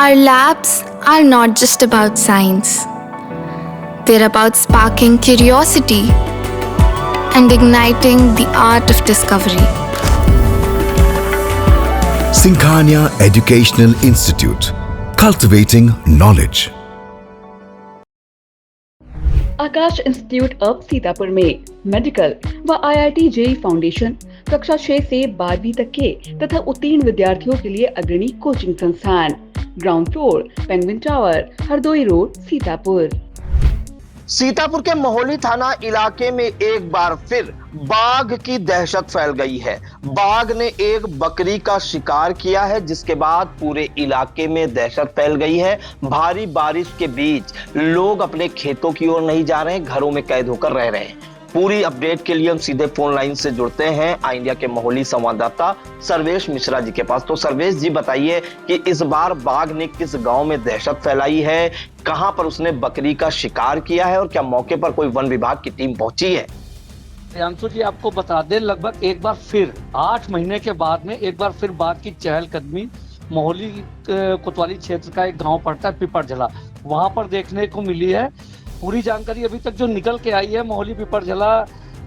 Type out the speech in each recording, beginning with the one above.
Our labs are not just about science, they're about sparking curiosity and igniting the art of discovery. Sinkhania Educational Institute, cultivating knowledge. Akash institute अब सीतापुर में medical व IIT JEE foundation कक्षा 6 से 12वीं तक के तथा उत्तीर्ण विद्यार्थियों के लिए अग्रणी कोचिंग संस्थान। Ground floor, penguin tower, Hardoi road, Sitapur. Sitapur के मोहली थाना इलाके में एक बार फिर बाघ की दहशत फैल गई है। बाघ ने एक बकरी का शिकार किया है, जिसके बाद पूरे इलाके में दहशत फैल गई है। भारी बारिश के बीच लोग अपने खेतों की ओर नहीं जा रहे हैं, घरों में कैद होकर रह रहे हैं। पूरी अपडेट के लिए हम सीधे फोन लाइन से जुड़ते हैं आई इंडिया के मोहली संवाददाता सर्वेश मिश्रा जी के पास। तो सर्वेश जी, बताइए कि इस बार बाघ ने किस गांव में दहशत फैलाई है, कहां पर उसने बकरी का शिकार किया है और क्या मौके पर कोई वन विभाग की टीम पहुंची है? प्रियांशु जी, आपको बता दें, लगभग एक बार फिर 8 महीने के बाद में एक बार फिर बाघ की चहलकदमी मोहली कोतवाली क्षेत्र का एक गांव पड़ता है पिपरझला, वहां पर देखने को मिली है। पूरी जानकारी अभी तक जो निकल के आई है, मोहली पिपरझला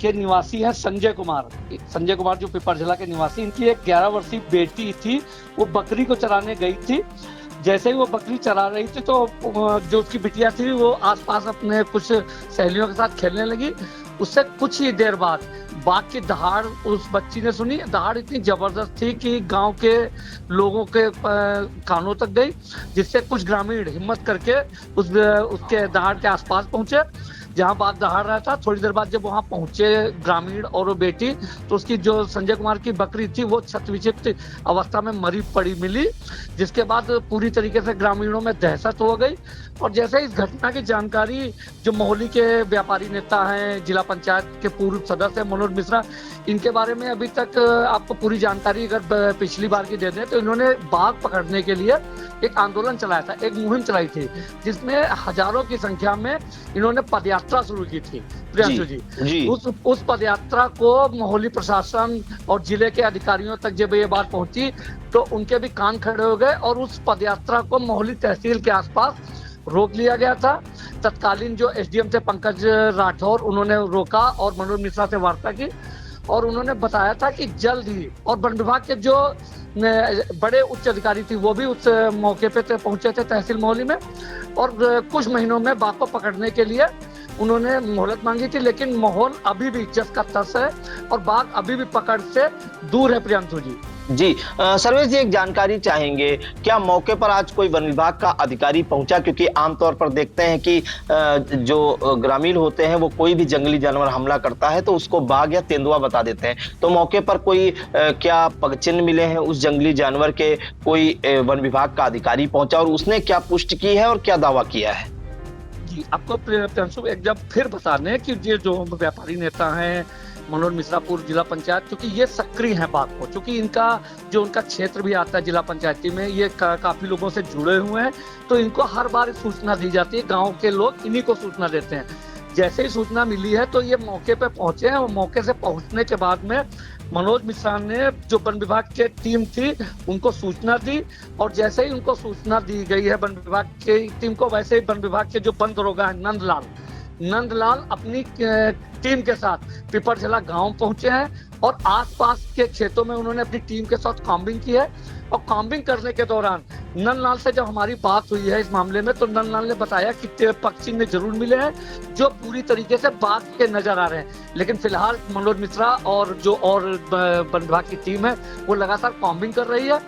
के निवासी हैं संजय कुमार जो पिपरझला के निवासी, इनकी एक 11 वर्षीय बेटी थी। वो बकरी को चराने गई थी। जैसे ही वो बकरी चरा रही थी तो जो उसकी बिटिया थी वो आसपास अपने कुछ सहेलियों के साथ खेलने लगी। उससे कुछ ही देर बाद बाघ की दहाड़ उस बच्ची ने सुनी। दहाड़ इतनी जबरदस्त थी कि गांव के लोगों के कानों तक गई, जिससे कुछ ग्रामीण हिम्मत करके उसके दहाड़ के आसपास पहुंचे जहां बाघ दहाड़ रहा था। थोड़ी देर बाद जब वहां पहुंचे ग्रामीण और वो बेटी, तो उसकी जो संजय कुमार की बकरी थी वो क्षतविक्षत अवस्था में मरी पड़ी मिली, जिसके बाद पूरी तरीके से ग्रामीणों में दहशत हो गई। और जैसे इस घटना की जानकारी जो मोहली के व्यापारी नेता हैं, जिला पंचायत के पूर्व सदस्य मनोज मिश्रा, इनके बारे में अभी तक आपको पूरी जानकारी अगर पिछली बार की दे दें तो इन्होंने बाघ पकड़ने के लिए एक आंदोलन चलाया था, एक मुहिम चलाई थी, जिसमें हजारों की संख्या में इन्होंने पदयात्रा शुरू की थी। प्रियांशु जी, उस पदयात्रा को मोहली प्रशासन और जिले के अधिकारियों तक जब ये बात पहुंची तो उनके भी कान खड़े हो गए और उस पदयात्रा को मोहली तहसील के आसपास रोक लिया गया था। तत्कालीन जो SDM थे पंकज राठौर, उन्होंने रोका और मनोज मिश्रा से वार्ता की और उन्होंने बताया था कि जल्द ही, और वन विभाग के जो बड़े उच्च अधिकारी थी वो भी उस मौके पे पहुंचे थे तहसील मोहली में, और कुछ महीनों में बाघ को पकड़ने के लिए उन्होंने मोहलत मांगी थी। लेकिन माहौल अभी भी जस का तस है और बाघ अभी भी पकड़ से दूर है। प्रियांशु जी, सर्वेश जी, एक जानकारी चाहेंगे, क्या मौके पर आज कोई वन विभाग का अधिकारी पहुंचा? क्योंकि आमतौर पर देखते हैं कि जो ग्रामीण होते हैं वो कोई भी जंगली जानवर हमला करता है तो उसको बाघ या तेंदुआ बता देते हैं। तो मौके पर कोई क्या पगचिन्ह मिले हैं उस जंगली जानवर के? कोई वन विभाग का अधिकारी पहुंचा और उसने क्या पुष्टि की है और क्या दावा किया है? जी, आपको प्रियांशु एक जब फिर बता दें कि ये जो व्यापारी नेता हैं मनोज मिश्रा पूर्व जिला पंचायत, क्योंकि ये सक्रिय हैं बाघ को, क्योंकि उनका क्षेत्र भी आता है जिला पंचायती में, ये काफी लोगों से जुड़े हुए हैं, तो इनको हर बार सूचना दी जाती है। गांव के लोग इन्हीं को सूचना देते हैं। जैसे ही सूचना मिली है तो ये मौके पे पहुंचे हैं और मौके से पहुंचने के बाद में मनोज मिश्रा ने जो वन विभाग की टीम थी उनको सूचना दी, और जैसे ही उनको सूचना दी गई है वन विभाग की टीम को, वैसे ही वन विभाग के जो वन दरोगा है नंदलाल अपनी टीम के साथ पिपरझला गांव पहुंचे हैं और आसपास के खेतों में उन्होंने अपनी टीम के साथ कॉम्बिंग की है। और कॉम्बिंग करने के दौरान नंदलाल से जब हमारी बात हुई है इस मामले में, तो नंदलाल ने बताया कि पक्षी ने जरूर मिले हैं जो पूरी तरीके से बाघ के नजर आ रहे हैं। लेकिन फिलहाल मनोज मिश्रा और जो और वन विभाग की टीम है वो लगातार कॉम्बिंग कर रही है।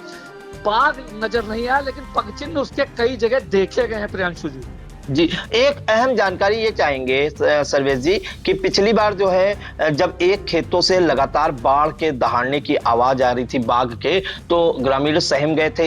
बाघ नजर नहीं आया, लेकिन पक्षी उसके कई जगह देखे गए हैं। प्रियांशु जी, एक अहम जानकारी ये चाहेंगे सर्वेश जी कि पिछली बार जो है जब एक खेतों से लगातार बाढ़ के दहाड़ने की आवाज आ रही थी बाघ के, तो ग्रामीण सहम गए थे।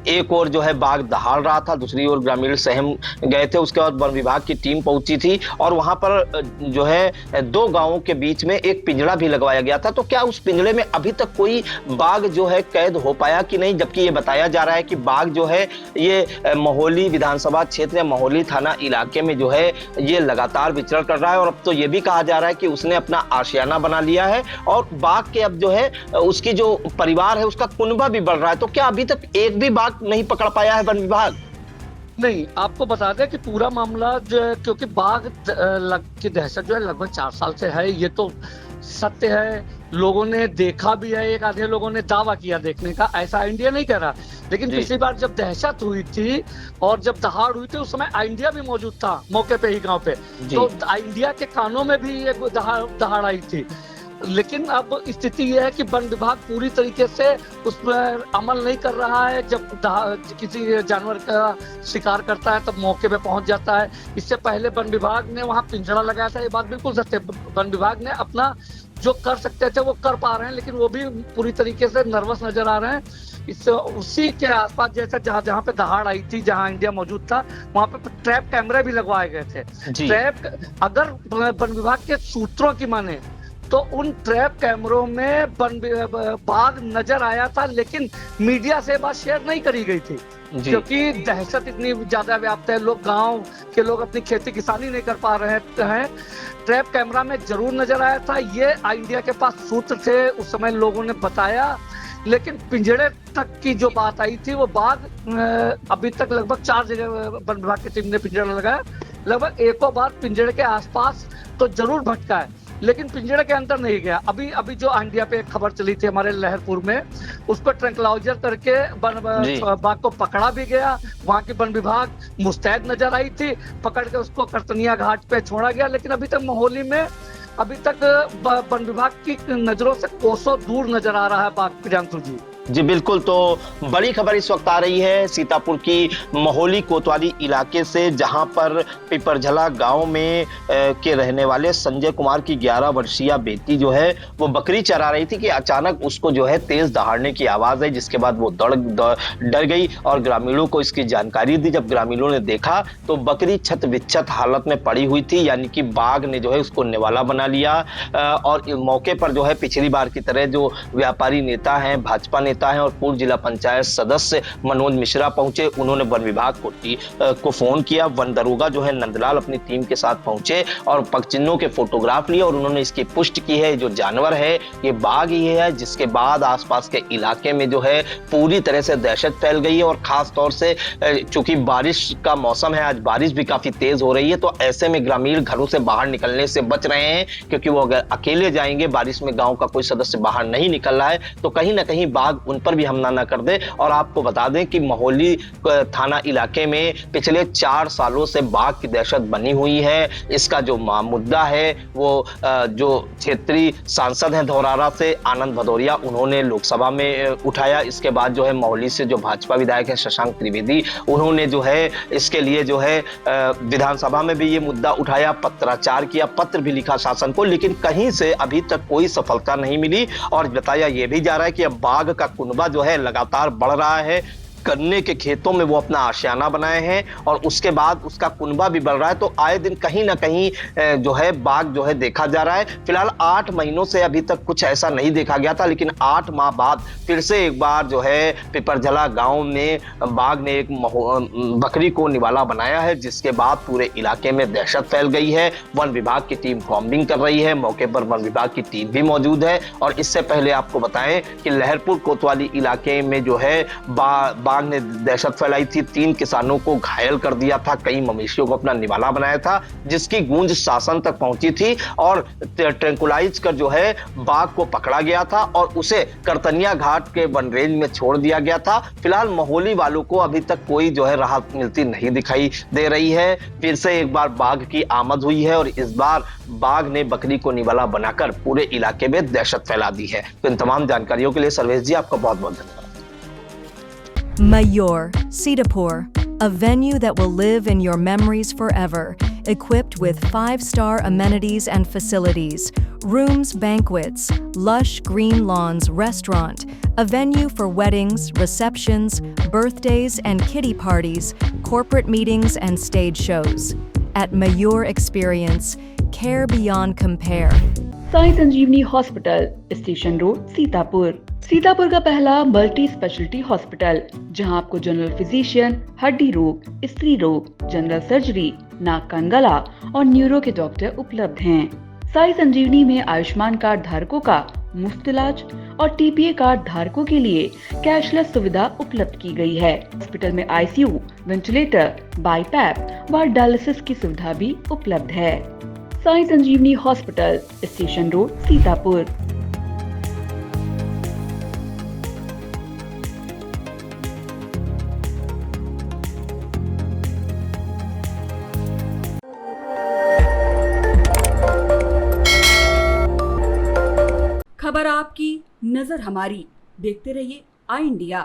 एक और जो है बाघ दहाड़ रहा था, दूसरी ओर ग्रामीण सहम गए थे। उसके बाद वन विभाग की टीम पहुंची थी और वहां पर जो है 2 गांवों के बीच में एक पिंजड़ा भी लगवाया गया था। तो क्या उस पिंजड़े में अभी तक कोई बाघ जो है कैद हो पाया कि नहीं? जबकि ये बताया जा रहा है कि बाघ जो है ये मोहली विधानसभा क्षेत्र या मोहली महोली थाना इलाके में जो है ये लगातार विचरण कर रहा है और अब तो ये भी कहा जा रहा है कि उसने अपना आशियाना बना लिया है और बाघ के अब जो है उसकी जो परिवार है उसका कुनबा भी बढ़ रहा है। तो क्या अभी तक एक भी बाघ नहीं पकड़ पाया है वन विभाग? नहीं, आपको बता दें कि पूरा मामला जो है, क्योंकि बाघ की दहशत जो है लगभग 4 साल से है, ये तो सत्य है। लोगों ने देखा भी है, एक आधे लोगों ने दावा किया देखने का, ऐसा इंडिया नहीं कह रहा। लेकिन पिछली बार जब दहशत हुई थी और जब दहाड़ हुई थी उस समय इंडिया भी मौजूद था मौके पे ही, गांव पे। तो इंडिया के कानों में भी एक दहाड़ आई थी। लेकिन अब स्थिति यह है कि वन विभाग पूरी तरीके से उस पर अमल नहीं कर रहा है। जब किसी जानवर का शिकार करता है तब मौके पे पहुंच जाता है। इससे पहले वन विभाग ने वहां पिंजरा लगाया था, ये बात बिल्कुल सत्य। वन विभाग ने अपना जो कर सकते थे वो कर पा रहे हैं, लेकिन वो भी पूरी तरीके से नर्वस नजर आ रहे हैं। इससे उसी के आसपास जैसे जहां पे दहाड़ आई थी, जहां इंडिया मौजूद था, वहां पे ट्रैप कैमरे भी लगवाए गए थे। ट्रैप, अगर वन विभाग के सूत्रों की माने तो उन ट्रैप कैमरों में बाघ नजर आया था, लेकिन मीडिया से बात शेयर नहीं करी गई थी क्योंकि दहशत इतनी ज्यादा व्याप्त है। गांव के लोग अपनी खेती किसानी नहीं कर पा रहे हैं। ट्रैप कैमरा में जरूर नजर आया था, ये इंडिया के पास सूत्र थे, उस समय लोगों ने बताया। लेकिन पिंजड़े तक की जो बात आई थी, वो बाघ अभी तक लगभग 4 जगह वन विभाग की टीम ने पिंजड़ा लगाया। लगभग एको बार पिंजड़े के आसपास तो जरूर भटका है, लेकिन पिंजड़े के अंदर नहीं गया। अभी जो इंडिया पे एक खबर चली थी हमारे लहरपुर में, उस पर ट्रैंक्विलाइजर करके बाघ को पकड़ा भी गया। वहां की वन विभाग मुस्तैद नजर आई थी, पकड़ के उसको करतनिया घाट पे छोड़ा गया। लेकिन अभी तक मोहाली में अभी तक वन विभाग की नजरों से कोसों दूर नजर आ रहा है बाघ। प्रियांशु जी जी बिल्कुल। तो बड़ी खबर इस वक्त आ रही है सीतापुर की महोली कोतवाली इलाके से, जहां पर पिपरझला गांव में के रहने वाले संजय कुमार की 11 वर्षीय बेटी जो है वो बकरी चरा रही थी कि अचानक उसको जो है तेज दहाड़ने की आवाज आई, जिसके बाद वो डर गई और ग्रामीणों को इसकी जानकारी दी। जब ग्रामीणों ने देखा तो बकरी छत विच्छत हालत में पड़ी हुई थी, यानी कि बाघ ने जो है उसको निवाला बना लिया। और मौके पर जो है पिछली बार की तरह जो व्यापारी नेता हैं, भाजपा नेता हैं और पूर्व जिला पंचायत सदस्य मनोज मिश्रा पहुंचे। उन्होंने वन विभाग को फोन किया। वन दरोगा जो है नंदलाल अपनी टीम के साथ पहुंचे और पगचिन्हों के फोटोग्राफ लिए और उन्होंने इसकी पुष्टि की है जो जानवर है ये बाघ ही है। जिसके बाद आसपास के इलाके में जो है पूरी तरह से दहशत फैल गई है और खास तौर से चूंकि बारिश का मौसम है, आज बारिश भी काफी तेज हो रही है, तो ऐसे में ग्रामीण घरों से बाहर निकलने से बच रहे हैं, क्योंकि वो अगर अकेले जाएंगे, बारिश में गांव का कोई सदस्य बाहर नहीं निकल रहा है, तो कहीं ना कहीं बाघ उन पर भी हमला न कर दे। और आपको बता दें कि महोली थाना इलाके में पिछले 4 सालों से बाघ की दहशत बनी हुई है। इसका जो मुद्दा है वो जो क्षेत्रीय सांसद हैं धौरारा से आनंद भदौरिया, उन्होंने लोकसभा में उठाया। इसके बाद जो है महोली से जो भाजपा विधायक है शशांक त्रिवेदी, उन्होंने जो है इसके लिए जो है विधानसभा में भी ये मुद्दा उठाया, पत्राचार किया, पत्र भी लिखा शासन को, लेकिन कहीं से अभी तक कोई सफलता नहीं मिली। और बताया ये भी जा रहा है कि अब बाघ का कुनबा जो है लगातार बढ़ रहा है। गन्ने के खेतों में वो अपना आशियाना बनाए हैं और उसके बाद उसका कुनबा भी बढ़ रहा है। तो आए दिन कहीं ना कहीं जो है बाघ जो है देखा जा रहा है। फिलहाल 8 महीनों से अभी तक कुछ ऐसा नहीं देखा गया था, लेकिन 8 माह बाद फिर से एक बार जो है पिपरझला गांव में बाघ ने एक बकरी को निवाला बनाया है, जिसके बाद पूरे इलाके में दहशत फैल गई है। वन विभाग की टीम कॉम्बिंग कर रही है, मौके पर वन विभाग की टीम भी मौजूद है। और इससे पहले आपको बताएं कि लहरपुर कोतवाली इलाके में जो है बाघ ने दहशत फैलाई थी, 3 किसानों को घायल कर दिया था, कई मवेशियों को अपना निवाला बनाया था, जिसकी गूंज शासन तक पहुंची थी और ट्रैंक्विलाइज कर जो है बाघ को पकड़ा गया था और उसे करतनिया घाट के वन रेंज में छोड़ दिया गया था। फिलहाल महोली वालों को अभी तक कोई जो है राहत मिलती नहीं दिखाई दे रही है। फिर से एक बार बाघ की आमद हुई है और इस बार बाघ ने बकरी को निवाला बनाकर पूरे इलाके में दहशत फैला दी है। तो इन तमाम जानकारियों के लिए सर्वेश जी आपका बहुत बहुत धन्यवाद। Mayur, Sitapur, a venue that will live in your memories forever, equipped with 5-star amenities and facilities, rooms, banquets, lush green lawns, restaurant, a venue for weddings, receptions, birthdays and kiddie parties, corporate meetings and stage shows. At Mayur Experience, care beyond compare. Sai Sanjeevani hospital, station road, Sitapur. Sitapur का पहला multi speciality hospital, जहां आपको general physician, हड्डी रोग, स्त्री रोग, general surgery, नाक कान गला और न्यूरो के डॉक्टर उपलब्ध हैं। साई संजीवनी में आयुष्मान कार्ड धारकों का मुफ्त इलाज और टीपीए कार्ड धारकों के लिए कैशलेस सुविधा उपलब्ध की गई है। हॉस्पिटल में आईसीयू, वेंटिलेटर, बाईपैप व डायलिसिस की सुविधा भी उपलब्ध है। Sai Sanjeevani hospital, station road, Sitapur. खबर आपकी, नजर हमारी। देखते रहिए आई इंडिया।